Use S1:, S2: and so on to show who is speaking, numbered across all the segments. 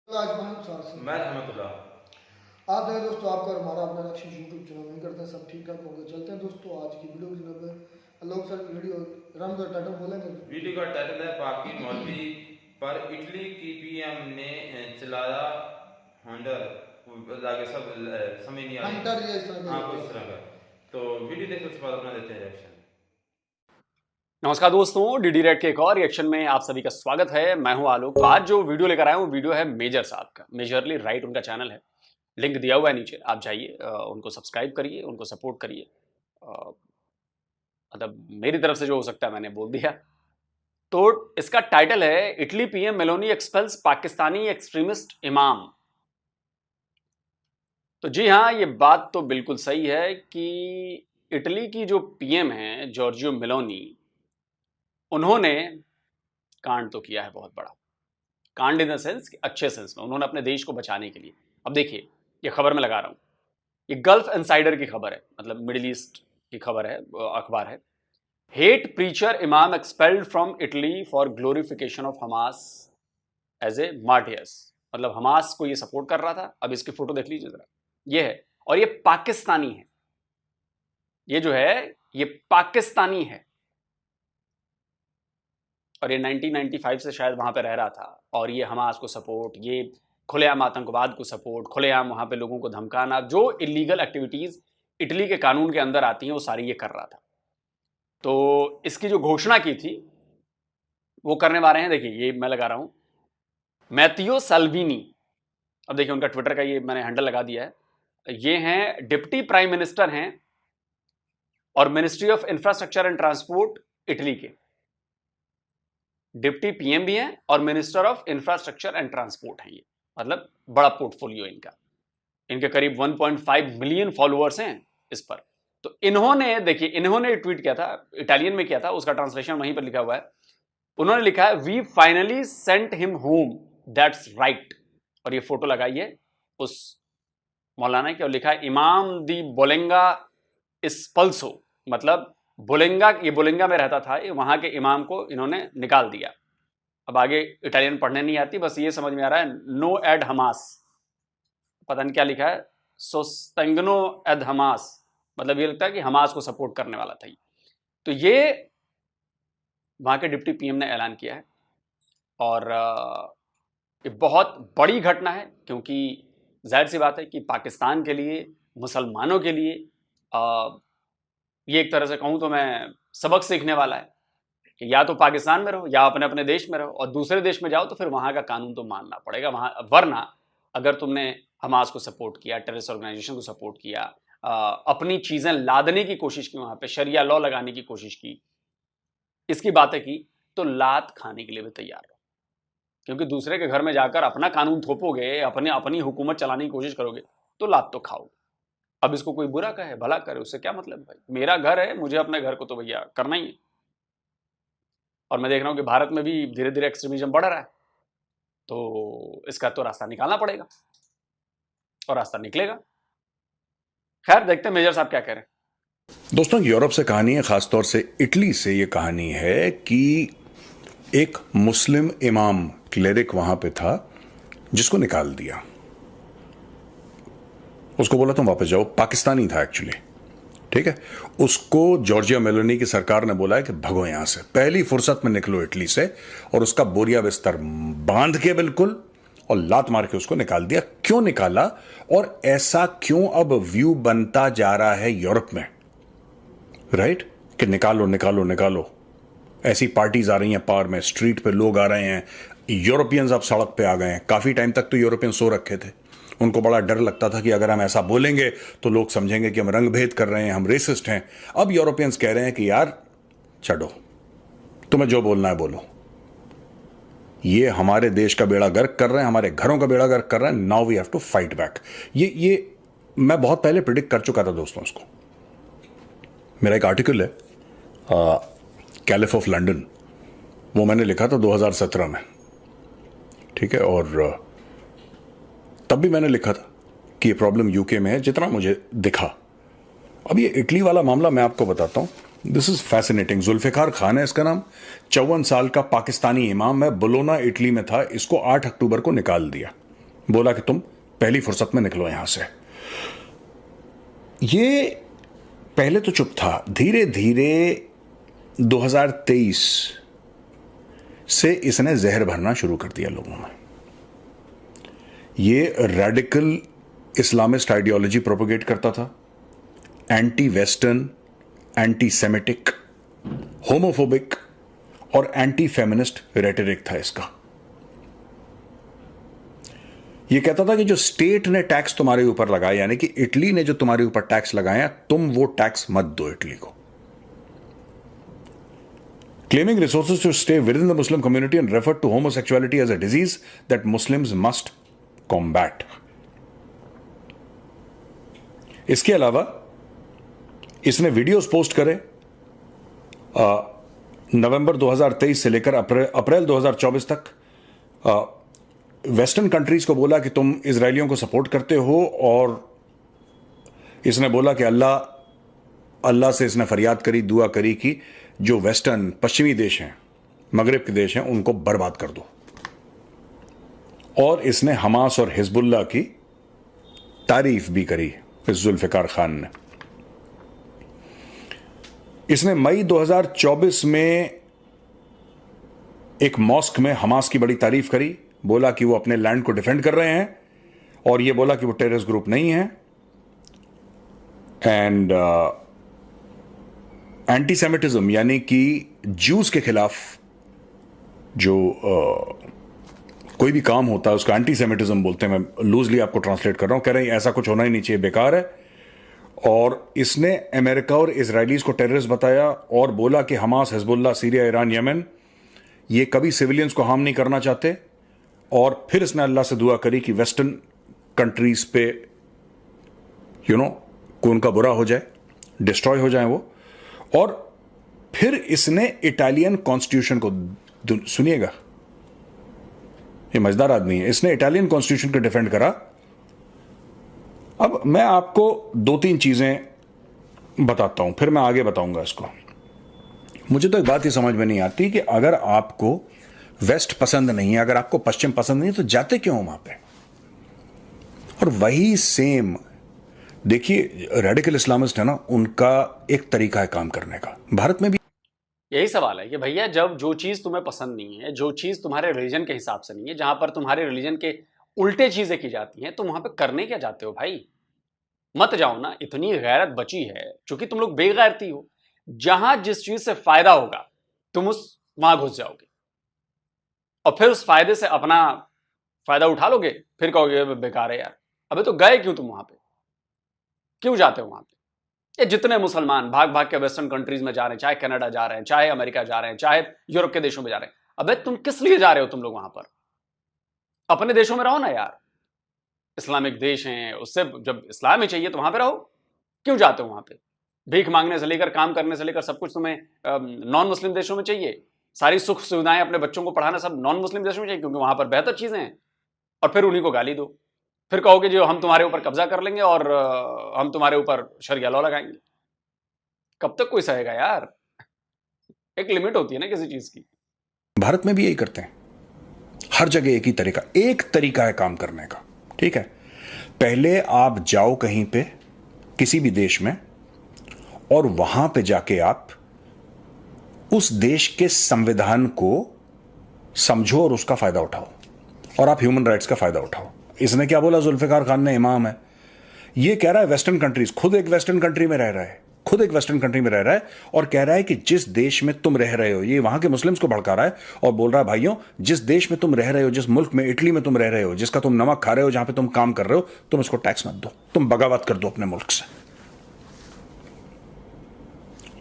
S1: मैं रहमतुल्लाह।
S2: आप देखें दोस्तों, आपका और हमारा अपना लक्ष्य यूट्यूब चैनल नहीं करते हैं, सब ठीक ठाक होंगे। चलते हैं दोस्तों आज की वीडियो की तरफ। लोग सर की वीडियो रम का टाइटल बोलेंगे।
S1: वीडियो का टाइटल है पाकि मौलवी पर इटली की पीएम ने चलाया हंटर। आगे सब समझ नहीं आ रही।
S2: हंटर ये इस तरह
S1: हाँ,
S2: का
S1: कुछ तरह का। तो वीडियो देखो, उसके बाद अपना देते हैं रिएक्शन।
S3: नमस्कार दोस्तों, डीडी रेड के एक और रिएक्शन में आप सभी का स्वागत है। मैं हूं आलोक। तो आज जो वीडियो लेकर आया हूं, वीडियो है मेजर साहब का। मेजरली राइट उनका चैनल है, लिंक दिया हुआ है नीचे, आप जाइए, उनको सब्सक्राइब करिए, उनको सपोर्ट करिए। मतलब मेरी तरफ से जो हो सकता है मैंने बोल दिया। तो इसका टाइटल है Italy PM Meloni expels Pakistani extremist इमाम। तो जी हाँ, ये बात तो बिल्कुल सही है कि इटली की जो पीएम है जॉर्जियो मेलोनी, उन्होंने कांड तो किया है बहुत बड़ा। कांड इन द सेंस, अच्छे सेंस में। उन्होंने अपने देश को बचाने के लिए, अब देखिए ये खबर मैं लगा रहा हूं, ये गल्फ इनसाइडर की खबर है, मतलब मिडिल ईस्ट की खबर है, अखबार है। Hate preacher imam expelled from Italy for glorification of Hamas as a martyrs. मतलब हमास को ये सपोर्ट कर रहा था। अब इसकी फोटो देख लीजिए जरा, ये है, और ये पाकिस्तानी है। ये जो है ये पाकिस्तानी है, और ये 1995 से शायद वहां पे रह रहा था। और ये हमास को सपोर्ट, ये खुलेआम आतंकवाद को सपोर्ट, खुलेआम वहां पे लोगों को धमकाना, जो इलीगल एक्टिविटीज इटली के कानून के अंदर आती हैं वो सारी ये कर रहा था। तो इसकी जो घोषणा की थी वो करने वाले हैं, देखिए ये मैं लगा रहा हूं, मैथियो साल्विनी। अब देखिए उनका ट्विटर का ये मैंने हैंडल लगा दिया है। ये हैं डिप्टी प्राइम मिनिस्टर हैं और ministry of infrastructure and transport Italy के डिप्टी पीएम भी हैं और minister of infrastructure and transport हैं ये। मतलब बड़ा पोर्टफोलियो इनका। इनके करीब 1.5 मिलियन फॉलोअर्स हैं इस पर। तो इन्होंने, देखिए इन्होंने ट्वीट किया था, इटालियन में किया था, उसका ट्रांसलेशन वहीं पर लिखा हुआ है। उन्होंने लिखा है, we finally sent him home, that's right. और ये फोटो लगाई है उस मौलाना की, और लिखा है इमाम दी बोलेंगा इस्पल्सो। मतलब बोलेंगा, ये बोलेंगा में रहता था, वहां के इमाम को इन्होंने निकाल दिया। अब आगे इटालियन पढ़ने नहीं आती, बस ये समझ में आ रहा है, नो एड हमास, पता नहीं क्या लिखा है, सोस्टेंगनो एड हमास। मतलब ये लगता है कि हमास को सपोर्ट करने वाला था। तो ये वहां के डिप्टी पीएम ने ऐलान किया है, और ये बहुत बड़ी घटना है, क्योंकि जाहिर सी बात है कि पाकिस्तान के लिए, मुसलमानों के लिए ये एक तरह से कहूं तो मैं सबक सीखने वाला है कि या तो पाकिस्तान में रहो या अपने अपने देश में रहो, और दूसरे देश में जाओ तो फिर वहां का कानून तो मानना पड़ेगा वहां। वरना अगर तुमने हमास को सपोर्ट किया, टेररिस्ट ऑर्गेनाइजेशन को सपोर्ट किया, अपनी चीजें लादने की कोशिश की, वहां पे शरिया लॉ लगाने की कोशिश की, इसकी बातें की, तो लात खाने के लिए भी तैयार रहो। क्योंकि दूसरे के घर में जाकर अपना कानून थोपोगे, अपनी हुकूमत चलाने की कोशिश करोगे, तो लात तो खाओगे। अब इसको कोई बुरा कहे भला करे, उससे क्या मतलब भाई? मेरा घर है, मुझे अपने घर को तो भैया करना ही है। और मैं देख रहा हूं कि भारत में भी धीरे धीरे एक्सट्रीमिज्म बढ़ रहा है, तो इसका तो रास्ता निकालना पड़ेगा, और रास्ता निकलेगा। खैर, देखते हैं मेजर साहब क्या कह रहे हैं।
S4: दोस्तों, यूरोप से कहानी है, खासतौर से इटली से ये कहानी है कि एक मुस्लिम इमाम, क्लेरिक वहां पे था, जिसको निकाल दिया। उसको बोला तुम वापस जाओ। पाकिस्तानी था एक्चुअली, ठीक है। उसको जॉर्जिया मेलोनी की सरकार ने बोला है कि भगो यहां से, पहली फुर्सत में निकलो इटली से, और उसका बोरिया बिस्तर बांध के बिल्कुल, और लात मार के उसको निकाल दिया। क्यों निकाला और ऐसा क्यों अब व्यू बनता जा रहा है यूरोप में, राइट, कि निकालो निकालो निकालो। ऐसी पार्टीज आ रही हैं पावर में, स्ट्रीट पे लोग आ रहे हैं, यूरोपियंस अब सड़क पे आ गए हैं। काफी टाइम तक तो यूरोपियन सो रखे थे, उनको बड़ा डर लगता था कि अगर हम ऐसा बोलेंगे तो लोग समझेंगे कि हम रंग भेद कर रहे हैं, हम रेसिस्ट हैं। अब यूरोपियंस कह रहे हैं कि यार छोड़ो, तुम्हें जो बोलना है बोलो। ये हमारे देश का बेड़ा गर्क कर रहे हैं, हमारे घरों का बेड़ा गर्क कर रहे हैं। Now we have to fight back. ये मैं बहुत पहले प्रिडिक्ट कर चुका था दोस्तों इसको। मेरा एक आर्टिकल है कैलिफ ऑफ लंदन, वो मैंने लिखा था 2017 में, ठीक है। और तब भी मैंने लिखा था कि ये प्रॉब्लम यूके में है, जितना मुझे दिखा। अब ये इटली वाला मामला मैं आपको बताता हूं, this is fascinating. Zulfikar Khan है इसका नाम, 54 साल का पाकिस्तानी इमाम है, बोलोना इटली में था। इसको 8 अक्टूबर को निकाल दिया। बोला कि तुम पहली फुर्सत में निकलो यहां से। ये पहले तो चुप था, धीरे धीरे 2023 से इसने जहर भरना शुरू कर दिया लोगों में। ये रेडिकल इस्लामिस्ट आइडियोलॉजी प्रोपोगेट करता था, anti western, anti Semitic, homophobic और एंटी फेमिनिस्ट रेटरिक था इसका। ये कहता था कि जो स्टेट ने टैक्स तुम्हारे ऊपर लगाया, यानी कि इटली ने जो तुम्हारे ऊपर टैक्स लगाया, तुम वो टैक्स मत दो इटली को। Claiming resources to stay within the Muslim community and referred to homosexuality as a disease that Muslims must combat. इसके अलावा इसने वीडियोस पोस्ट करे नवंबर 2023 से लेकर अप्रैल 2024 तक। वेस्टर्न कंट्रीज को बोला कि तुम इजरायलियों को सपोर्ट करते हो, और इसने बोला कि अल्लाह से इसने फरियाद करी, दुआ करी कि जो वेस्टर्न पश्चिमी देश हैं, मगरिब के देश हैं, उनको बर्बाद कर दो। और इसने हमास और हिजबुल्लाह की तारीफ भी करी इस जुल्फिकार खान ने। इसने मई 2024 में एक मॉस्क में हमास की बड़ी तारीफ करी, बोला कि वो अपने लैंड को डिफेंड कर रहे हैं, और ये बोला कि वो टेररिस्ट ग्रुप नहीं है। एंड एंटीसेमिटिज्म यानी कि ज्यूज के खिलाफ जो कोई भी काम होता है उसको एंटीसेमिटिज्म बोलते हैं। मैं लूजली आपको ट्रांसलेट कर रहा हूं, कह रहे हैं ऐसा कुछ होना ही नहीं चाहिए, बेकार है। और इसने अमेरिका और इजरायलीज को टेररिस्ट बताया और बोला कि Hamas, Hezbollah, Syria, Iran, Yemen ये कभी सिविलियंस को हार्म नहीं करना चाहते। और फिर इसने अल्लाह से दुआ करी कि वेस्टर्न कंट्रीज पे को उनका बुरा हो जाए, डिस्ट्रॉय हो जाए वो। और फिर इसने इटालियन कॉन्स्टिट्यूशन को, सुनिएगा ये मजेदार आदमी है, इसने इटालियन कॉन्स्टिट्यूशन को डिफेंड करा। अब मैं आपको 2-3 चीजें बताता हूं, फिर मैं आगे बताऊंगा इसको। मुझे तो एक बात ही समझ में नहीं आती कि अगर आपको वेस्ट पसंद नहीं है, अगर आपको पश्चिम पसंद नहीं है, तो जाते क्यों हो वहां पे? और वही सेम देखिए, रेडिकल इस्लामिस्ट है ना, उनका एक तरीका है काम करने का। भारत में भी
S3: यही सवाल है कि भैया जब जो चीज तुम्हें पसंद नहीं है, जो चीज तुम्हारे रिलीजन के हिसाब से नहीं है, जहां पर तुम्हारे रिलीजन के उल्टे चीजें की जाती हैं, तुम वहां पे करने क्या जाते हो भाई? मत जाओ ना, इतनी गैरत बची है, क्योंकि तुम लोग बेगैरती हो। जहां जिस चीज से फायदा होगा तुम वहां घुस जाओगे, और फिर उस फायदे से अपना फायदा उठा लोगे, फिर कहोगे बेकार है यार। अबे तो गए क्यों तुम वहां पे? क्यों जाते हो वहां पे? ये जितने मुसलमान भाग भाग के वेस्टर्न कंट्रीज में जा रहे हैं, चाहे कनाडा जा रहे हैं, चाहे अमेरिका जा रहे हैं, चाहे यूरोप के देशों में जा रहे हैं, अबे तुम किस लिए जा रहे हो तुम लोग वहां पर? अपने देशों में रहो ना यार, इस्लामिक देश हैं, उससे जब इस्लाम ही चाहिए तो वहां पे रहो। क्यों जाते हो वहां पे? भीख मांगने से लेकर, काम करने से लेकर सब कुछ तुम्हें नॉन मुस्लिम देशों में चाहिए। सारी सुख सुविधाएं अपने बच्चों को पढ़ाना सब नॉन मुस्लिम देशों में चाहिए, क्योंकि वहां पर बेहतर चीजें हैं। और फिर उन्हीं को गाली दो, फिर कहोगे जो हम तुम्हारे ऊपर कब्जा कर लेंगे और हम तुम्हारे ऊपर शरिया लॉ लगाएंगे। कब तक कोई सहेगा यार? एक लिमिट होती है ना किसी चीज की।
S4: भारत में भी यही करते हैं, हर जगह एक तरीका है काम करने का। ठीक है, पहले आप जाओ कहीं पे, किसी भी देश में, और वहां पे जाके आप उस देश के संविधान को समझो और उसका फायदा उठाओ, और आप ह्यूमन राइट्स का फायदा उठाओ। इसने क्या बोला? जुल्फिकार खान ने, इमाम है, ये कह रहा है वेस्टर्न कंट्रीज, खुद एक वेस्टर्न कंट्री में रह रहा है, और कह रहा है कि जिस देश में तुम रह रहे हो, ये वहां के मुस्लिम्स को भड़का रहा है और बोल रहा है भाइयों, जिस देश में तुम रह रहे हो, जिस मुल्क में, इटली में तुम रह रहे हो, जिसका तुम नमक खा रहे हो, जहां पे तुम काम कर रहे हो, तुम इसको टैक्स मत दो, तुम बगावत कर दो अपने मुल्क से।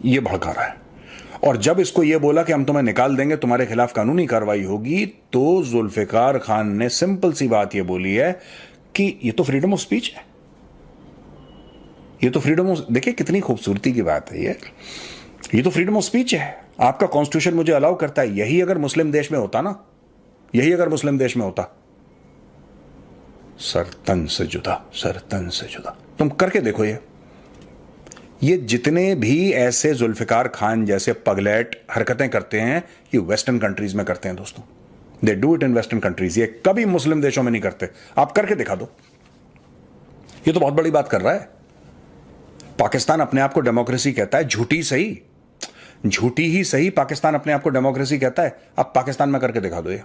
S4: ये भड़का रहा है। और जब इसको ये बोला कि हम तुम्हें निकाल देंगे, तुम्हारे खिलाफ कानूनी कार्रवाई होगी, तो जुल्फिकार खान ने सिंपल सी बात ये बोली है कि ये तो फ्रीडम ऑफ स्पीच है, ये तो फ्रीडम ऑफ, देखिए कितनी खूबसूरती की बात है ये तो फ्रीडम ऑफ स्पीच है। आपका कॉन्स्टिट्यूशन मुझे अलाउ करता है। यही अगर मुस्लिम देश में होता ना, सर तन से जुदा। तुम करके देखो, ये जितने भी ऐसे जुल्फिकार खान जैसे पगलेट हरकतें करते हैं, ये वेस्टर्न कंट्रीज में करते हैं दोस्तों, they do it in western countries, ये कभी मुस्लिम देशों में नहीं करते। आप करके दिखा दो। ये तो बहुत बड़ी बात कर रहा है। पाकिस्तान अपने आप को डेमोक्रेसी कहता है, झूठी सही, झूठी ही सही, पाकिस्तान अपने आप को डेमोक्रेसी कहता है। आप पाकिस्तान में करके दिखा दो। ये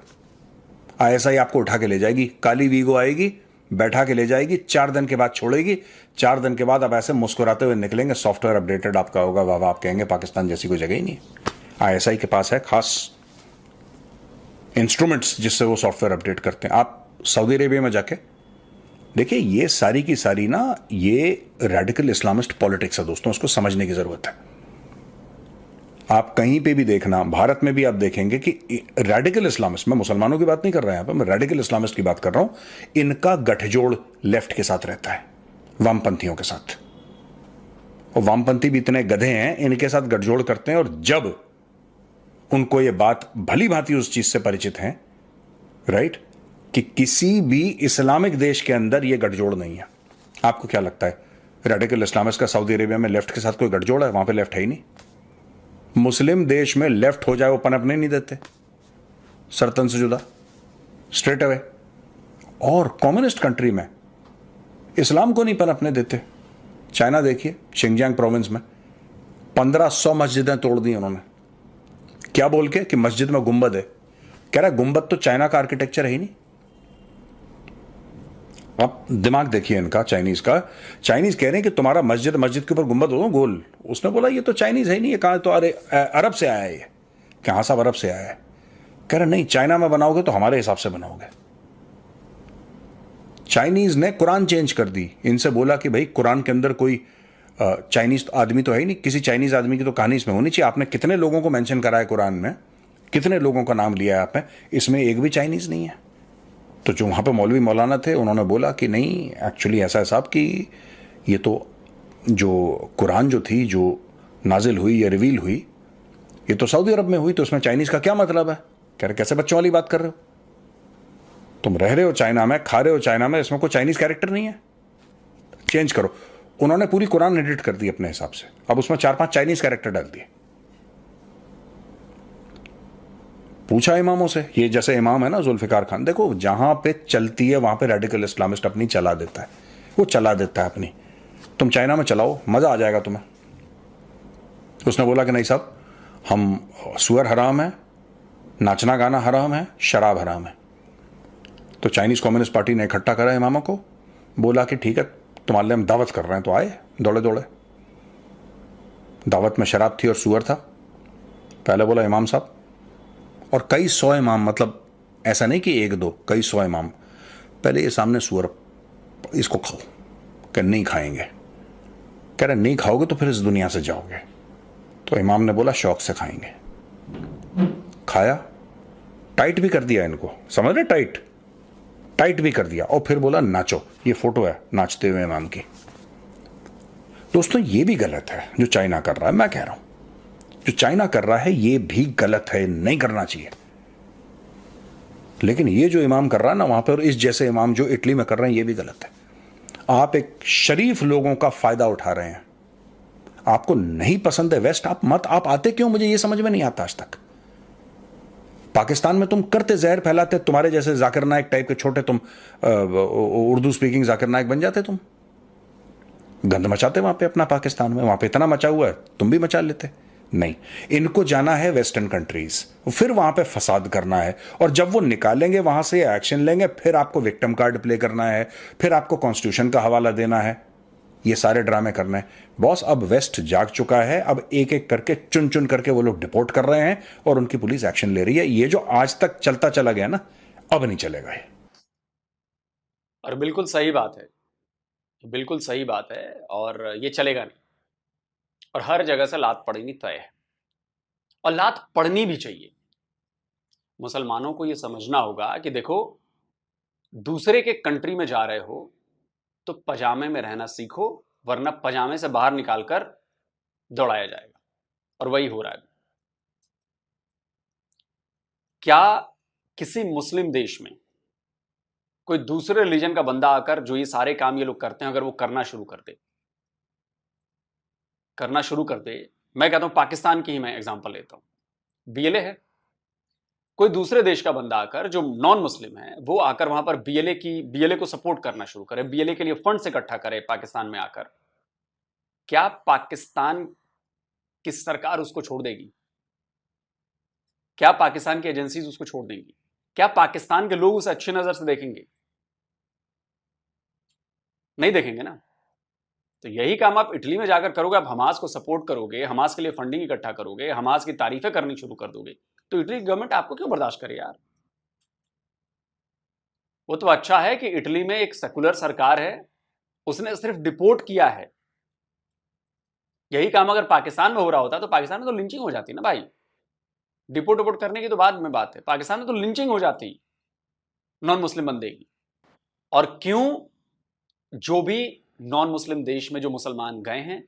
S4: आईएसआई आपको उठा के ले जाएगी, काली वीगो आएगी, बैठा के ले जाएगी, 4 दिन के बाद छोड़ेगी। 4 दिन के बाद आप ऐसे मुस्कुराते हुए निकलेंगे, सॉफ्टवेयर अपडेटेड आपका होगा, वाह वाह, आप कहेंगे पाकिस्तान जैसी कोई जगह ही नहीं। आईएसआई के पास है खास इंस्ट्रूमेंट्स जिससे वो सॉफ्टवेयर अपडेट करते हैं। आप सऊदी अरेबिया में जाके देखिए, ये सारी की सारी ना, ये रेडिकल इस्लामिस्ट पॉलिटिक्स है दोस्तों, उसको समझने की जरूरत है। आप कहीं पे भी देखना, भारत में भी आप देखेंगे कि रेडिकल इस्लामिस्ट, मैं मुसलमानों की बात नहीं कर रहा यहां पे, मैं रेडिकल इस्लामिस्ट की बात कर रहा हूं, इनका गठजोड़ लेफ्ट के साथ रहता है, वामपंथियों के साथ। और वामपंथी भी इतने गधे हैं, इनके साथ गठजोड़ करते हैं। और जब उनको ये बात भली भांति उस चीज से परिचित हैं, राइट, कि किसी भी इस्लामिक देश के अंदर ये गठजोड़ नहीं है। आपको क्या लगता है, रेडिकल इस्लामिस्ट का सऊदी अरेबिया में लेफ्ट के साथ कोई गठजोड़ है? वहां पे लेफ्ट है ही नहीं। मुस्लिम देश में लेफ्ट हो जाए, वो पनपने नहीं देते, सरतन से जुदा, स्ट्रेट अवे। और कम्युनिस्ट कंट्री में इस्लाम को नहीं पनपने देते। चाइना देखिए, शिंगजियांग प्रोविंस में 1500 मस्जिदें तोड़ दी उन्होंने। क्या बोल के कि मस्जिद में गुंबद है। कह रहा है गुंबद तो चाइना का आर्किटेक्चर है ही नहीं। आप दिमाग देखिए इनका, चाइनीज का। चाइनीज कह रहे हैं कि तुम्हारा मस्जिद के ऊपर गुंबद हो गोल। उसने बोला ये तो चाइनीज है ही नहीं, ये कहा, तो अरे अरब से आया है ये। कहां साहब अरब से आया है? कह रहे नहीं, चाइना में बनाओगे तो हमारे हिसाब से बनाओगे। चाइनीज ने कुरान चेंज कर दी। इनसे बोला कि भाई कुरान के अंदर कोई चाइनीज आदमी तो है ही नहीं, किसी चाइनीज आदमी की तो कहानी इसमें होनी चाहिए। आपने कितने लोगों को मेंशन करा है कुरान में, कितने लोगों का नाम लिया है आपने, इसमें एक भी चाइनीज नहीं है। तो जो वहाँ पे मौलवी मौलाना थे, उन्होंने बोला कि नहीं, एक्चुअली ऐसा है साहब कि ये तो जो कुरान जो थी, जो नाजिल हुई या रिवील हुई, ये तो सऊदी अरब में हुई, तो उसमें चाइनीज़ का क्या मतलब है? कह रहे कैसे बच्चों वाली बात कर रहे हो? तुम रह रहे हो चाइना में, खा रहे हो चाइना में, इसमें कोई चाइनीज़ कैरेक्टर नहीं है, चेंज करो। उन्होंने पूरी कुरान एडिट कर दी अपने हिसाब से, अब उसमें 4-5 चाइनीज़ कैरेक्टर डाल दिए। पूछा इमामों से, ये जैसे इमाम है ना जुल्फिकार खान, देखो जहां पे चलती है वहां पे रेडिकल इस्लामिस्ट अपनी चला देता है, वो चला देता है अपनी। तुम चाइना में चलाओ, मजा आ जाएगा तुम्हें। उसने बोला कि नहीं साहब, हम सुअर हराम है, नाचना गाना हराम है, शराब हराम है। तो चाइनीज कम्युनिस्ट पार्टी ने इकट्ठा करा इमामों को, बोला कि ठीक है तुम्हारे लिए हम दावत कर रहे हैं। तो आए दौड़े दौड़े, दावत में शराब थी और सुअर था। पहले बोला इमाम साहब, और कई 100 इमाम, मतलब ऐसा नहीं कि 1-2, कई 100 इमाम, पहले ये सामने सुअर, इसको खाओ। कह नहीं खाएंगे। कह रहे नहीं खाओगे तो फिर इस दुनिया से जाओगे। तो इमाम ने बोला शौक से खाएंगे। खाया, टाइट भी कर दिया इनको, समझ रहे, टाइट भी कर दिया। और फिर बोला नाचो। ये फोटो है नाचते हुए इमाम की। दोस्तों ये भी गलत है जो चाइना कर रहा है। मैं कह रहा हूं जो चाइना कर रहा है ये भी गलत है, नहीं करना चाहिए। लेकिन ये जो इमाम कर रहा है ना वहां पर, इस जैसे इमाम जो इटली में कर रहे हैं, ये भी गलत है। आप एक शरीफ लोगों का फायदा उठा रहे हैं। आपको नहीं पसंद है वेस्ट, आप आते क्यों, मुझे ये समझ में नहीं आता आज तक। पाकिस्तान में तुम करते, जहर फैलाते, तुम्हारे जैसे जाकिर नाइक टाइप के छोटे, तुम उर्दू स्पीकिंग जाकिर नाइक बन जाते, तुम गंद मचाते वहां पे अपना। पाकिस्तान में वहां पे इतना मचा हुआ है, तुम भी मचा लेते। नहीं, इनको जाना है वेस्टर्न कंट्रीज, फिर वहां पे फसाद करना है, और जब वो निकालेंगे वहां से, एक्शन लेंगे, फिर आपको विक्टिम कार्ड प्ले करना है, फिर आपको कॉन्स्टिट्यूशन का हवाला देना है, ये सारे ड्रामे करने हैं। बॉस अब वेस्ट जाग चुका है, अब एक एक करके चुन चुन करके वो लोग डिपोर्ट कर रहे हैं और उनकी पुलिस एक्शन ले रही है। ये जो आज तक चलता चला गया ना, अब नहीं चलेगा ये।
S3: और बिल्कुल सही बात है, बिल्कुल सही बात है, और ये चलेगा नहीं। और हर जगह से लात पड़नी तय है, और लात पड़नी भी चाहिए। मुसलमानों को यह समझना होगा कि देखो, दूसरे के कंट्री में जा रहे हो तो पजामे में रहना सीखो, वरना पजामे से बाहर निकालकर दौड़ाया जाएगा। और वही हो रहा है। क्या किसी मुस्लिम देश में कोई दूसरे रिलीजन का बंदा आकर जो ये सारे काम ये लोग करते हैं, अगर वो करना शुरू कर दे, मैं कहता हूं पाकिस्तान की ही मैं एग्जांपल लेता हूं। बीएलए है, कोई दूसरे देश का बंदा आकर जो नॉन मुस्लिम है वो आकर वहां पर बीएलए को सपोर्ट करना शुरू करे, बीएलए के लिए फंड्स इकट्ठा करे पाकिस्तान में आकर, क्या पाकिस्तान की सरकार उसको छोड़ देगी? क्या पाकिस्तान की एजेंसीज उसको छोड़ देंगी? क्या पाकिस्तान के लोग उसे अच्छी नजर से देखेंगे? नहीं देखेंगे ना। तो यही काम आप इटली में जाकर करोगे, आप हमास को सपोर्ट करोगे, हमास के लिए फंडिंग इकट्ठा करोगे, हमास की तारीफें करनी शुरू कर दोगे, तो इटली गवर्नमेंट आपको क्यों बर्दाश्त करे यार? वो तो अच्छा है कि इटली में एक सेकुलर सरकार है, उसने सिर्फ डिपोर्ट किया है। यही काम अगर पाकिस्तान में हो रहा होता तो पाकिस्तान में तो लिंचिंग हो जाती ना भाई। डिपोर्ट करने की तो बाद में बात है, पाकिस्तान में तो लिंचिंग हो जाती नॉन मुस्लिम बंदे की। और क्यों? जो भी नॉन मुस्लिम देश में जो मुसलमान गए हैं,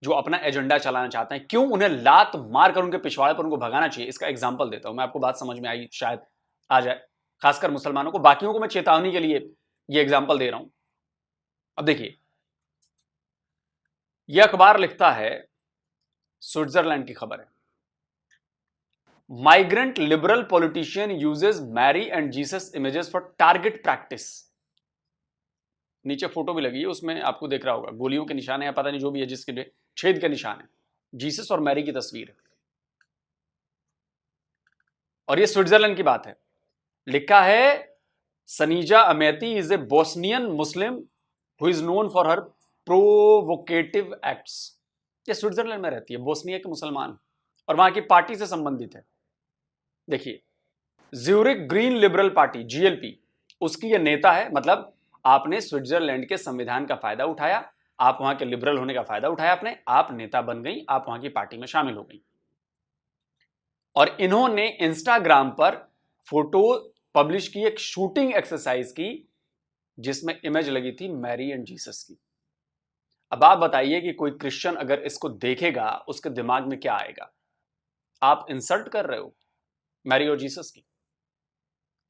S3: जो अपना एजेंडा चलाना चाहते हैं, क्यों उन्हें लात मारकर उनके पिछवाड़े पर उनको भगाना चाहिए? इसका एग्जांपल देता हूं मैं आपको, बात समझ में आई शायद आ जाए, खासकर मुसलमानों को। बाकियों को मैं चेतावनी के लिए ये एग्जांपल दे रहा हूं। अब देखिए, यह अखबार लिखता है, स्विट्जरलैंड की खबर है, migrant liberal politician uses Mary and Jesus images for target practice. नीचे फोटो भी लगी है, उसमें आपको देख रहा होगा गोलियों के निशान है या पता नहीं जो भी है, जिसके लिए छेद के निशान है, जीसस और मैरी की तस्वीर है। और ये स्विट्जरलैंड की बात है। लिखा है, Sanija Ameti is a Bosnian Muslim who is known for her provocative acts. ये स्विट्जरलैंड में रहती है, बोस्निया के मुसलमान, और वहां की पार्टी से संबंधित है। देखिए, Zurich green liberal party GLP, उसकी ये नेता है। मतलब आपने स्विट्जरलैंड के संविधान का फायदा उठाया, आप वहां के लिबरल होने का फायदा उठाया आपने, आप नेता बन गई, आप वहां की पार्टी में शामिल हो गई। और इन्होंने इंस्टाग्राम पर फोटो पब्लिश की, एक शूटिंग एक्सरसाइज की, जिसमें इमेज लगी थी मैरी एंड जीसस की। अब आप बताइए कि कोई क्रिश्चियन अगर इसको देखेगा, उसके दिमाग में क्या आएगा? आप इंसल्ट कर रहे हो मैरी और जीसस की।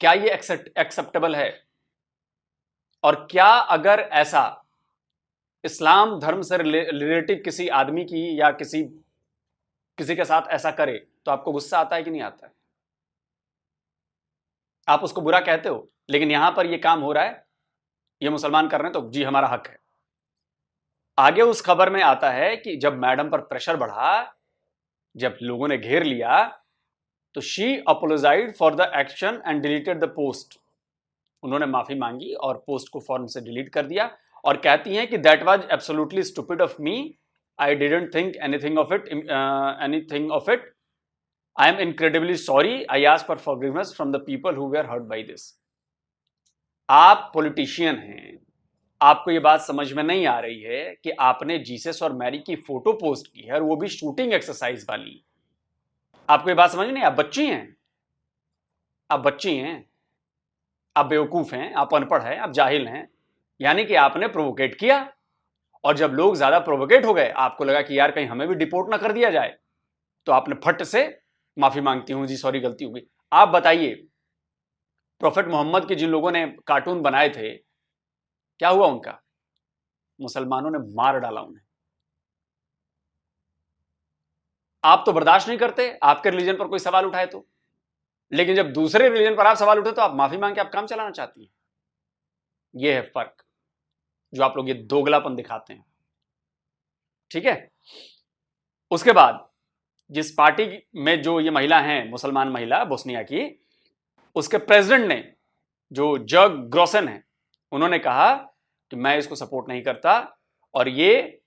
S3: क्या ये एक्सेप्टेबल है? और क्या अगर ऐसा इस्लाम धर्म से रिलेटिव किसी आदमी की या किसी के साथ ऐसा करे तो आपको गुस्सा आता है कि नहीं आता है? आप उसको बुरा कहते हो, लेकिन यहां पर ये काम हो रहा है, ये मुसलमान कर रहे हैं, तो जी हमारा हक है। आगे उस खबर में आता है कि जब मैडम पर प्रेशर बढ़ा, जब लोगों ने घेर लिया, तो she apologised for the action and deleted the post. उन्होंने माफी मांगी और पोस्ट को फौरन से डिलीट कर दिया, और कहती हैं कि that was absolutely stupid of me, I didn't think anything of it, I am incredibly sorry, I ask for forgiveness from the people who were hurt by this. आप पॉलिटिशियन हैं, आपको ये बात समझ में नहीं आ रही है कि आपने जीसस और मैरी की फोटो पोस्ट की है, और वो भी शूटिंग एक्सरसाइज वाली। आपको ये बात समझ नहीं? आप बच्ची हैं, आप बच्ची हैं, आप बेवकूफ हैं, आप अनपढ़ हैं, आप जाहिल हैं। यानी कि आपने प्रोवोकेट किया, और जब लोग ज्यादा प्रोवोकेट हो गए, आपको लगा कि यार कहीं हमें भी डिपोर्ट ना कर दिया जाए, तो आपने फट से माफी मांगती हूं जी, सॉरी गलती हो गई। आप बताइए, प्रोफेट मोहम्मद के जिन लोगों ने कार्टून बनाए थे, क्या हुआ उनका? मुसलमानों ने मार डाला उन्हें। आप तो बर्दाश्त नहीं करते आपके रिलीजन पर कोई सवाल उठाए तो, लेकिन जब दूसरे रिलीजन पर आप सवाल उठे तो आप माफी मांग के आप काम चलाना चाहती हैं। यह है फर्क जो आप लोग ये दोगलापन दिखाते हैं, ठीक है। उसके बाद जिस पार्टी में जो ये महिला हैं, मुसलमान महिला बोस्निया की, उसके प्रेसिडेंट ने, जो जग ग्रोसन है, उन्होंने कहा कि मैं इसको सपोर्ट नहीं करता, और ये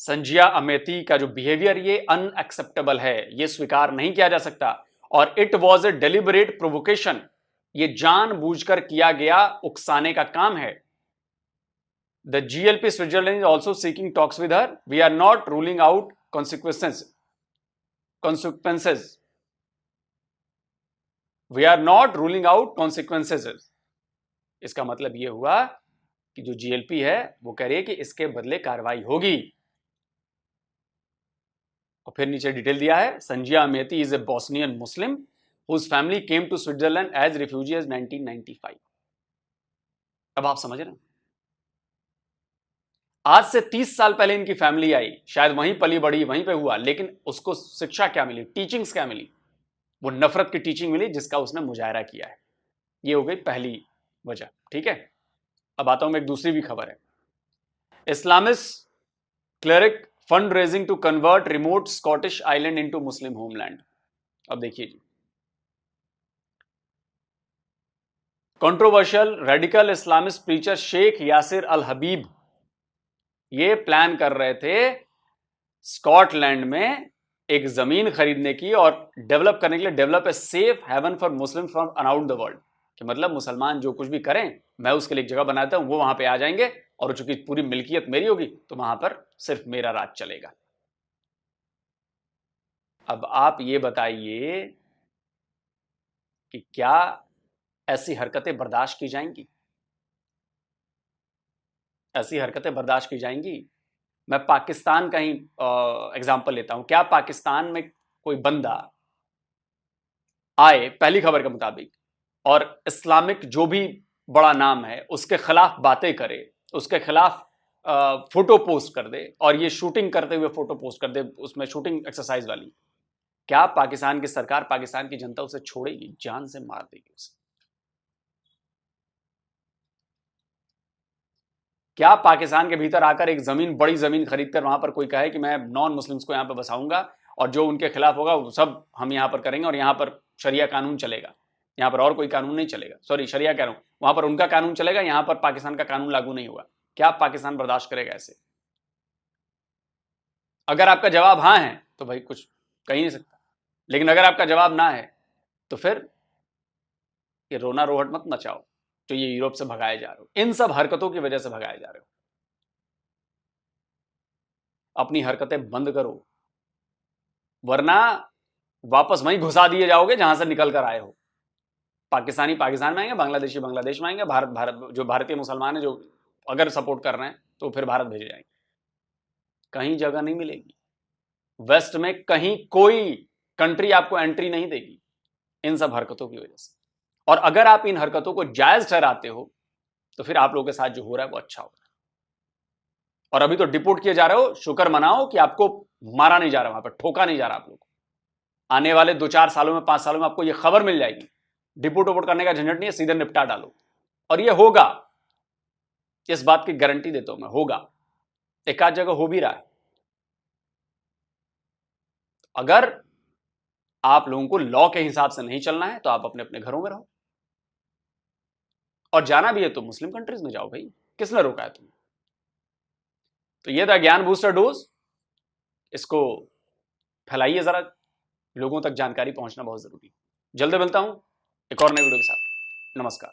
S3: संजिया अमेती का जो बिहेवियर ये अनएक्सेप्टेबल है, ये स्वीकार नहीं किया जा सकता, और it was a deliberate provocation, ये जानबूझकर किया गया उकसाने का काम है। The GLP Switzerland is also seeking talks with her, we are not ruling out consequences, we are not ruling out consequences। इसका मतलब यह हुआ कि जो जीएलपी है वो कह रही है कि इसके बदले कार्रवाई होगी। और फिर नीचे डिटेल दिया है, Sanija Ameti is a Bosnian Muslim whose family came to Switzerland as refugees 1995। अब आप समझ रहे हैं, आज से 30 साल पहले इनकी फैमिली आई, शायद वहीं पली बड़ी, वहीं पे हुआ, लेकिन उसको शिक्षा क्या मिली, टीचिंग्स क्या मिली? वो नफरत की टीचिंग मिली जिसका उसने मुजाहरा किया है। ये हो गई पहली वजह, ठीक है। अब आता हूं मैं, एक दूसरी भी खबर है। Islamist cleric fund raising to convert remote Scottish island into Muslim homeland. अब देखिए जी, controversial radical Islamist preacher Sheikh Yasser al Habib ये प्लान कर रहे थे स्कॉटलैंड में एक जमीन खरीदने की और डेवलप करने के लिए, develop a safe haven for Muslim from around the world, कि मतलब मुसलमान जो कुछ भी करें मैं उसके लिए एक जगह बनाता हूं, वो वहां पे आ जाएंगे और चूंकि पूरी मिल्कियत मेरी होगी तो वहां पर सिर्फ मेरा राज चलेगा। अब आप ये बताइए कि क्या ऐसी हरकतें बर्दाश्त की जाएंगी? ऐसी हरकतें बर्दाश्त की जाएंगी? मैं पाकिस्तान का ही एग्जाम्पल लेता हूं। क्या पाकिस्तान में कोई बंदा आए पहली खबर के मुताबिक और इस्लामिक जो भी बड़ा नाम है उसके खिलाफ बातें करे, उसके खिलाफ फोटो पोस्ट कर दे और ये शूटिंग करते हुए फोटो पोस्ट कर दे, उसमें शूटिंग एक्सरसाइज वाली, क्या पाकिस्तान की सरकार, पाकिस्तान की जनता उसे छोड़ेगी? जान से मार देगी उसे। क्या पाकिस्तान के भीतर आकर एक जमीन, बड़ी जमीन खरीदकर वहां पर कोई कहे कि मैं नॉन मुस्लिम्स को यहां पर बसाऊंगा और जो उनके खिलाफ होगा वो सब हम यहां पर करेंगे और यहां पर शरिया कानून चलेगा, यहां पर और कोई कानून नहीं चलेगा, सॉरी शरिया कह रहा हूं, वहां पर उनका कानून चलेगा, यहां पर पाकिस्तान का कानून लागू नहीं होगा? क्या पाकिस्तान बर्दाश्त करेगा ऐसे? अगर आपका जवाब हाँ है तो भाई कुछ कह ही नहीं सकता, लेकिन अगर आपका जवाब ना है तो फिर ये रोना रोहट मत मचाओ जो ये यूरोप से भगाए जा रहे हो, इन सब हरकतों की वजह से भगाए जा रहे हो। अपनी हरकतें बंद करो, वरना वापस वहीं घुसा दिए जाओगे जहां से निकल कर आए हो। पाकिस्तानी पाकिस्तान में आएंगे, बांग्लादेशी बांग्लादेश में आएंगे, भारत जो भारतीय मुसलमान है जो अगर सपोर्ट कर रहे हैं तो फिर भारत भेजे जाएंगे। कहीं जगह नहीं मिलेगी वेस्ट में, कहीं कोई कंट्री आपको एंट्री नहीं देगी इन सब हरकतों की वजह से। और अगर आप इन हरकतों को जायज ठहराते हो तो फिर आप लोगों के साथ जो हो रहा है वो अच्छा हो रहा है। और अभी तो डिपोर्ट किए जा रहे हो, शुक्र मनाओ कि आपको मारा नहीं जा रहा, वहां पर ठोका नहीं जा रहा आप लोग। आने वाले 2-4 सालों में, 5 सालों में आपको यह खबर मिल जाएगी, डिपोर्ट वोट करने का झंझट नहीं है, सीधे निपटा डालो। और यह होगा, इस बात की गारंटी देता हूं मैं, होगा। एक आध जगह हो भी रहा है। अगर आप लोगों को लॉ के हिसाब से नहीं चलना है तो आप अपने अपने घरों में रहो, और जाना भी है तो मुस्लिम कंट्रीज में जाओ भाई, किसने रोका है तुम्हें? तो ये था ज्ञान बूस्टर डोज, इसको फैलाइए जरा, लोगों तक जानकारी पहुंचना बहुत जरूरी है। जल्दी मिलता हूं एक और नई वीडियो के साथ। नमस्कार,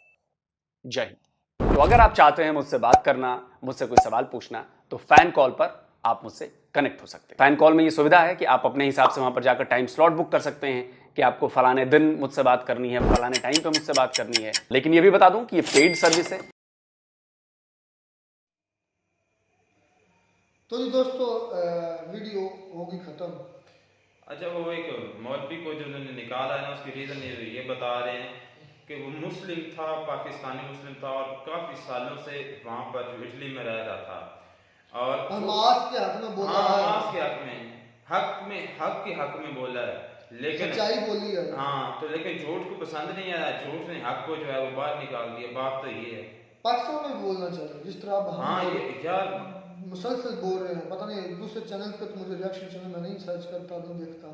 S3: जय हिंद। तो अगर आप चाहते हैं मुझसे बात करना, मुझसे कोई सवाल पूछना, तो फैन कॉल पर आप मुझसे कनेक्ट हो सकते हैं। फैन कॉल में ये सुविधा है कि आप अपने हिसाब से वहां पर जाकर टाइम स्लॉट बुक कर सकते हैं कि आपको फलाने दिन मुझसे बात करनी है, फलाने टाइम पे मुझसे बात करनी है। लेकिन ये भी बता दूं कि ये पेड सर्विस है।
S2: तो जी दोस्तों, वीडियो होगी खत्म।
S1: अच्छा, वो एक मौलवी को जो उन्होंने निकाला है ना, उसकी रीज़न ये बता रहे हैं कि वो मुस्लिम था, पाकिस्तानी मुस्लिम था और काफ़ी सालों से वहाँ पर जो इटली में रह रहा था और
S2: हमास के हक में बोला है।
S1: हमास के हक के हक में बोला है, लेकिन
S2: सच्चाई बोली है।
S1: हाँ, तो लेकिन झूठ को पसंद नहीं आया, झूठ ने हक को जो है वो बाहर निकाल दिया। बात तो ये है,
S2: पाकिस्तान में बोलना चाहिए जिस तरह अब
S1: हाँ ये यार
S2: मुसलसल बोल रहे हैं। पता नहीं दूसरे चैनल पे तो मुझे रिएक्शन चैनल में नहीं सर्च करता, नहीं देखता,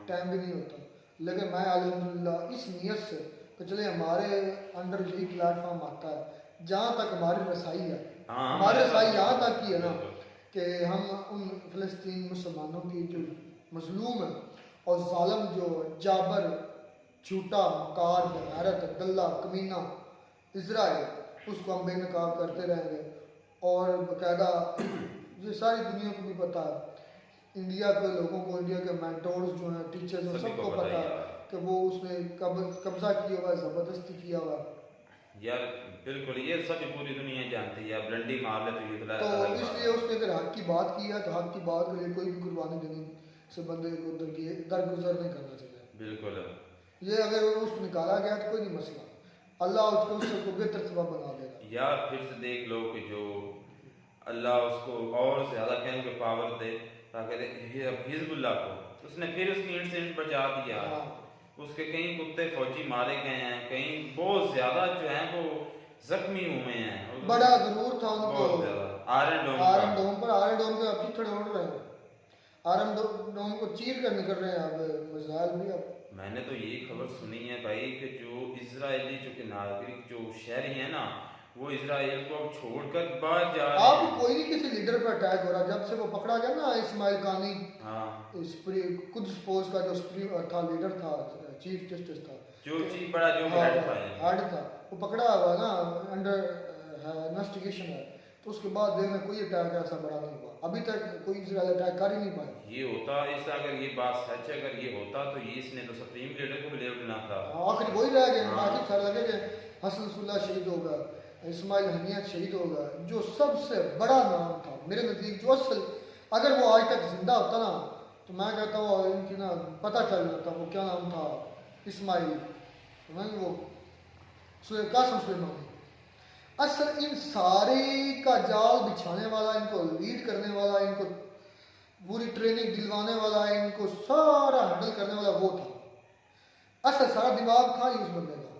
S2: टाइम भी नहीं होता। लेकिन मैं अल्हम्दुलिल्लाह इस नियत से कि चले हमारे अंडर यही प्लेटफॉर्म आता है जहाँ तक हमारी रसाई है, हमारी रसाई यहाँ तक की है ना कि हम उन फ़लस्तीन मुसलमानों की जो मजलूम है और जालिम जो जाबर, झूठा, मकार, बेगैरत, गल्ला, कमीना इजराइल, उसको हम बेनकाब करते रहेंगे। और बाकायदा ये सारी दुनिया को भी पता है, इंडिया के लोगों को, इंडिया के मेंटोर्स जो हैं, टीचर्स हैं, सबको पता है कि वो उसने कब्जा किया हुआ है, ज़बरदस्ती किया हुआ है
S1: यार। बिल्कुल, ये सब पूरी दुनिया जानती है। अब डंडी मार ले तो ये
S2: तो इसलिए उसने अगर हक की बात की है तो हक की बात के लिए कोई भी कुर्बानी देने से बंदे को दरगुजर नहीं करना चाहिए।
S1: बिल्कुल,
S2: ये अगर उसको निकाला गया तो कोई नहीं मसला, अल्लाह उसको उसको बेहतर सबब बना देगा।
S1: यार फिर से देख लो कि जो अल्लाह उसको और ज़्यादा कहने के पावर दे, ताकि हिजबुल्लाह को उसने फिर उसकी इंट से इंट बचा दिया। उसके कई कुत्ते फौजी मारे गए हैं, कहीं बहुत ज्यादा जो है वो जख्मी हुए हैं।
S2: बड़ा गरूर था उनको
S1: बहुत ज्यादा आयरन डोम
S2: आयरन डोम पर। आयरन डोम के अब चिथड़े उड़ रहे हैं, आयरन डोम को चीर कर निकल रहे हैं अब मिसाइल भी। अब
S1: मैंने तो यही खबर सुनी है भाई कि जो इजरायली जो कि नागरिक जो शहरी है ना, वो इजराइल को अब छोड़कर बाहर जा रहे
S2: अब
S1: हैं।
S2: कोई नहीं किसी लीडर पर अटैक हो रहा। जब से वो पकड़ा गया ना इस्माइल कानी,
S1: हाँ,
S2: कुद्स फोर्स का जो था, लीडर था, चीफ जस्टिस था,
S1: जो चीफ बड़ा जो हेड था यानी।
S2: हेड था, वो पकड़ा हुआ ना, अंडर इन्वेस्टिगेशन है। तो उसके बाद देखना कोई अटैक ऐसा बड़ा नहीं हुआ अभी तक, कोई इजराइल अटैक कर ही नहीं पाया।
S1: ये होता इस अगर ये बात सच है, अगर ये होता तो ये इसने तो सुप्रीम लीडर को भी ले उठना था।
S2: आखिर वही रह गए।
S1: हाँ।
S2: बाकी सारे लगे कि हसन रसूलुल्लाह शहीद होगा, इस्माइल हनिया शहीद होगा, जो सबसे बड़ा नाम था मेरे नज़दीक, जो असल अगर वो आज तक जिंदा होता ना, तो मैं कहता हूँ इनकी ना पता चल जाता वो क्या नाम था, इस्माइल नहीं, वो कासिम सुलेमानी। असल इन सारे का जाल बिछाने वाला, इनको लीड करने वाला, इनको पूरी ट्रेनिंग दिलवाने वाला, इनको सारा हैंडल करने वाला वो था। असल सारा दिमाग था ही उस बंदे का।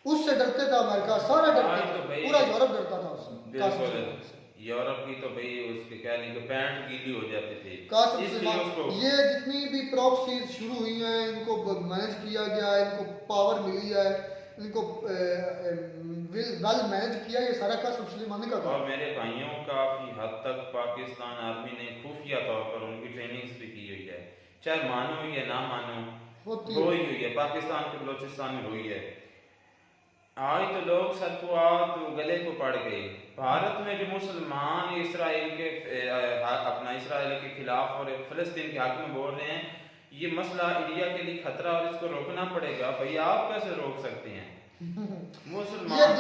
S2: उससे डरते था अमेरिका, सारा डरते
S1: तो
S2: थे,
S1: भाई
S2: पूरा यूरोप डरता था उससे। कासिम
S1: बिल्कुल,
S2: सुलेमानी से।
S1: यूरोप की तो भाई उसके कहने के पैंट गीली हो जाती थी,
S2: कासिम
S1: इसलिए
S2: सुलेमानी,
S1: उसको
S2: ये जितनी भी प्रॉक्सीज शुरू हुई हैं, इनको मैनेज किया गया है, इनको पावर मिली है, इनको वेल मैनेज किया, ये सारा कासिम सुलेमानी का
S1: और
S2: काम।
S1: मेरे भाइयों काफी हद तक पाकिस्तान आर्मी ने खुफिया तौर पर उनकी ट्रेनिंग्स भी की हुई है, चाहे मानो या ना मानो,
S2: होती
S1: हो
S2: है।
S1: ही हुई है, पाकिस्तान के बलोचिस्तान में हुई है। आज तो लोग सबको आज तो गले को पड़ गए। भारत में जो मुसलमान इसराइल के अपना इसराइल के खिलाफ और फिलिस्तीन के हक में बोल रहे हैं, ये मसला इंडिया के लिए खतरा और इसको रोकना पड़ेगा। भाई आप कैसे रोक सकते हैं?
S2: ये
S1: मुसलमान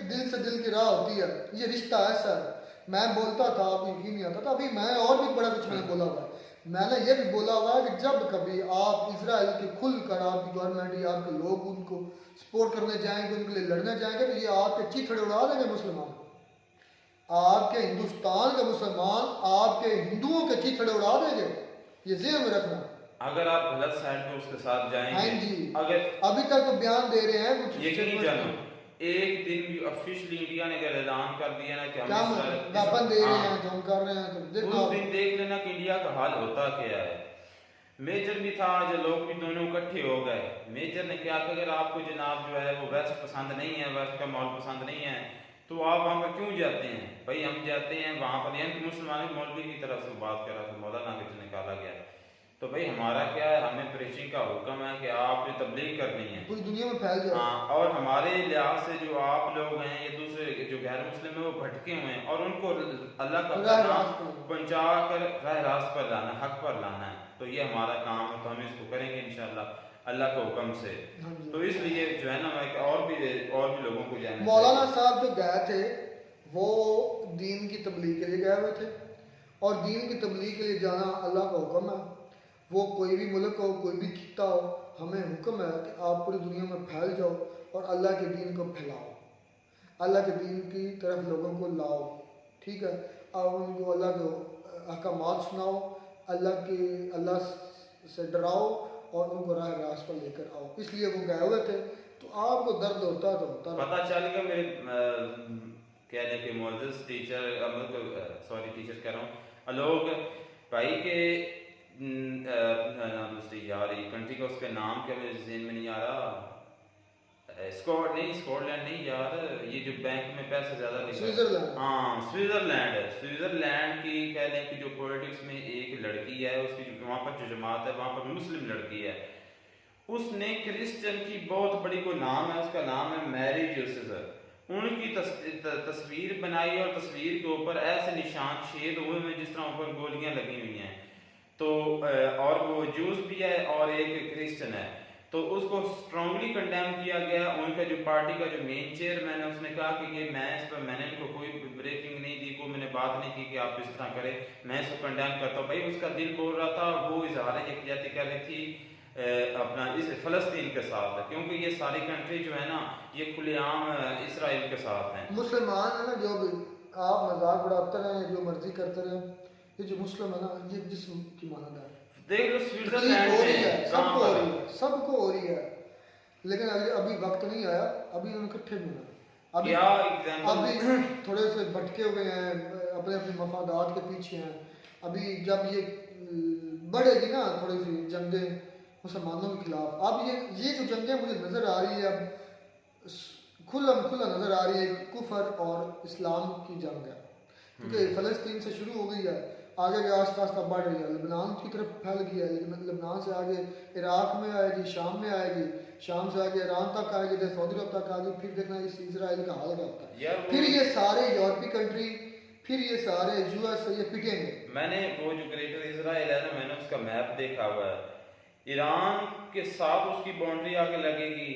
S2: दिल से दिल की राह होती है, ये रिश्ता ऐसा है। मैं बोलता था, आप यकीन नहीं आता था, अभी मैं और भी बड़ा कुछ मैंने बोला हुआ है। मैंने ये भी बोला हुआ है कि जब कभी आप इजराइल के खुल कर आपकी गवर्नमेंट या आपके लोग उनको सपोर्ट करने जाएंगे, उनके लिए लड़ने जाएंगे, तो ये आपके चीथड़े उड़ा देंगे मुसलमान। आपके हिंदुस्तान के मुसलमान आपके हिंदुओं के चीथड़े उड़ा देंगे, ये ज़हन में रखना।
S1: अगर आप गलत साइड पे उसके साथ जाएंगे,
S2: हाँ जी,
S1: अगर
S2: अभी तक तो बयान दे रहे हैं कुछ
S1: यकीन जानो, एक दिन भी ऑफिशियली इंडिया ने अगर ऐलान कर दिया ना कि
S2: क्या
S1: हम
S2: वेपन दे रहे हैं, जो हम कर रहे हैं, तो देखना
S1: उस दिन देख लेना कि इंडिया का हाल होता क्या है। मेजर भी था, जो लोग भी दोनों इकट्ठे हो गए। मेजर ने क्या कि अगर आपको जनाब जो है वो वेस्ट पसंद नहीं है, वेस्ट का माहौल पसंद नहीं है, तो आप वहाँ पर क्यों जाते हैं? भाई हम जाते हैं वहाँ पर, यानी कि मुसलमान मौलवी की तरफ से बात कर रहा था, मौलाना के निकाला गया। तो भाई हमारा क्या है, हमें प्रीचिंग का हुक्म है कि आप तबलीग करनी है,
S2: पूरी दुनिया में फैल जाए।
S1: हाँ, और हमारे लिहाज से जो आप लोग हैं, ये दूसरे जो गैर मुस्लिम है वो भटके हुए हैं, और उनको अल्लाह का पैगाम पहुंचा कर राह रास्त पर लाना, हक पर लाना है। तो ये हमारा काम है, तो हम इसको करेंगे इंशाल्लाह अल्लाह के हुक्म से। तो इसलिए जो है ना, मैं और भी लोगों को जाना,
S2: मौलाना साहब जो गए थे वो दीन की तबलीग के लिए गए हुए थे, और दीन की तबलीग के लिए जाना अल्लाह का हुक्म है। वो कोई भी मुल्क हो, कोई भी खिता हो, हमें हुक्म है कि आप पूरी दुनिया में फैल जाओ और अल्लाह के दीन को फैलाओ, अल्लाह के दीन की तरफ लोगों को लाओ। ठीक है, आप उनको अल्लाह के अहकामात सुनाओ, अल्लाह से डराओ और उनको राह रास्त पर लेकर आओ। इसलिए वो गए हुए थे। तो आपको दर्द होता तो होता,
S1: पता चल गया मेरे कहने के मोअज़्ज़िज़ टीचर, सॉरी टीचर कह रहा हूँ, लोग भाई के दूसरी यार ये कंट्री का उसका नाम क्या मेरे ज़हन में नहीं आ रहा, स्कॉटलैंड नहीं यार, ये जो बैंक में पैसे ज्यादा निकलते,
S2: स्विट्जरलैंड।
S1: हाँ स्विट्जरलैंड है। स्विट्जरलैंड की कह लें कि जो पॉलिटिक्स में एक लड़की है, उसकी वहाँ पर जो जमात है वहाँ पर मुस्लिम लड़की है, उसने क्रिश्चियन की बहुत बड़ी कोई नाम है, उसका नाम है मैरी जोसेफ, उनकी तस्वीर बनाई और तस्वीर के ऊपर ऐसे निशान छेद हुए हैं जिस तरह ऊपर गोलियां लगी हुई हैं। तो और वो जूस भी है और एक क्रिश्चियन है, तो उसको स्ट्रांगली कंडेम किया गया। उनका जो पार्टी का जो मेन चेयरमैन है उसने कहा कि ये मैं इस पर मैंने इनको कोई ब्रीफिंग नहीं दी, कोई मैंने बात नहीं की कि आप इस तरह करें, मैं इसको कंडेम करता हूँ। भाई उसका दिल बोल रहा था, वो इजहार यकजहती कर रही थी अपना इस फ़लस्तीन के साथ, क्योंकि ये सारी कंट्री जो है ना ये खुलेआम इसराइल के साथ हैं।
S2: मुसलमान है ना, जो भी आप मजाक उड़ाते रहे, जो मर्जी करते रहे, ये जो मुस्लिम है ना, ये जिस्म की मानद है।
S1: देख लो
S2: तकलीफ
S1: स्विट्जरलैंड
S2: हो रही है,
S1: में
S2: सबको हो
S1: कहाँ
S2: रही है, सबको हो रही है, लेकिन अभी वक्त नहीं आया, अभी उन्होंने इकट्ठे भी होना, अभी
S1: क्या एग्जाम्पल
S2: अभी थोड़े से भटके हुए हैं, अपने अपने मफादात के पीछे हैं। अभी जब ये बढ़ेगी ना थोड़ी सी जंगें मुसलमानों के खिलाफ, अब ये जो जंगें मुझे नज़र आ रही है, अब खुला नज़र आ रही है, कुफर और इस्लाम की जंग है, क्योंकि फ़लस्तीन से शुरू हो गई है, आगे के आस्ता आस्ता बढ़ रही है, लेबनान की तरफ फैल गई है, लेकिन लेबनान से आगे इराक में आएगी, शाम में आएगी, शाम से आगे ईरान तक आएगी, फिर सऊदी अरब तक आएगी, फिर देखना इस इजराइल का हाल क्या होता है, फिर ये सारे यूरोपीय कंट्री, फिर ये सारे यूएस ये पिटेंगे।
S1: मैंने वो जो ग्रेटर इजराइल है ना, मैंने उसका मैप देखा हुआ है, ईरान के साथ उसकी बाउंड्री आके लगेगी,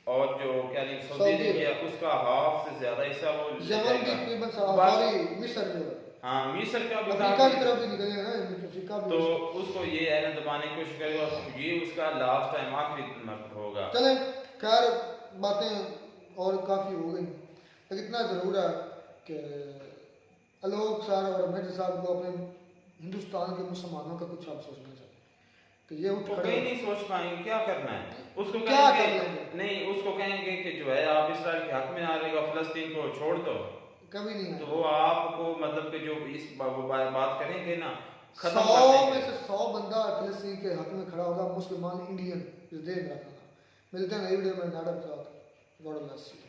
S1: और जो क्या नहीं सऊदी अरबिया उसका हाफ से ज्यादा हिस्सा वो
S2: यमन भी तकरीबन सारी मिस्र जो है,
S1: हाँ मिस्र का भी
S2: अफ्रीका की तरफ भी निकलेगा ना, अफ्रीका भी,
S1: तो उसको ये है ना दबाने की कोशिश करेगा, ये उसका लास्ट टाइम आखिरी मकसद होगा।
S2: चले खैर बातें और काफ़ी हो गई, लेकिन इतना ज़रूर है कि आलोक सर और मिर्जा साहब को अपने हिंदुस्तान के मुसलमानों का कुछ अब सोचना चाहिए कि ये उठ
S1: वो
S2: खड़े
S1: कहीं नहीं सोच पाएंगे, क्या करना है उसको,
S2: क्या
S1: कहेंगे
S2: कर लेंगे?
S1: नहीं, उसको कहेंगे कि जो है आप इसराइल के हक में आ रहेगा, फलस्तीन को छोड़ दो,
S2: कभी नहीं
S1: तो
S2: है।
S1: वो आपको मतलब कि जो इस बात करेंगे ना,
S2: 100 में से 100 बंदा फिलिस्तीन के हक में खड़ा होगा, मुसलमान इंडियन, इस देश में रखना। मिलते हैं नई वीडियो में नाटक के साथ। God bless you.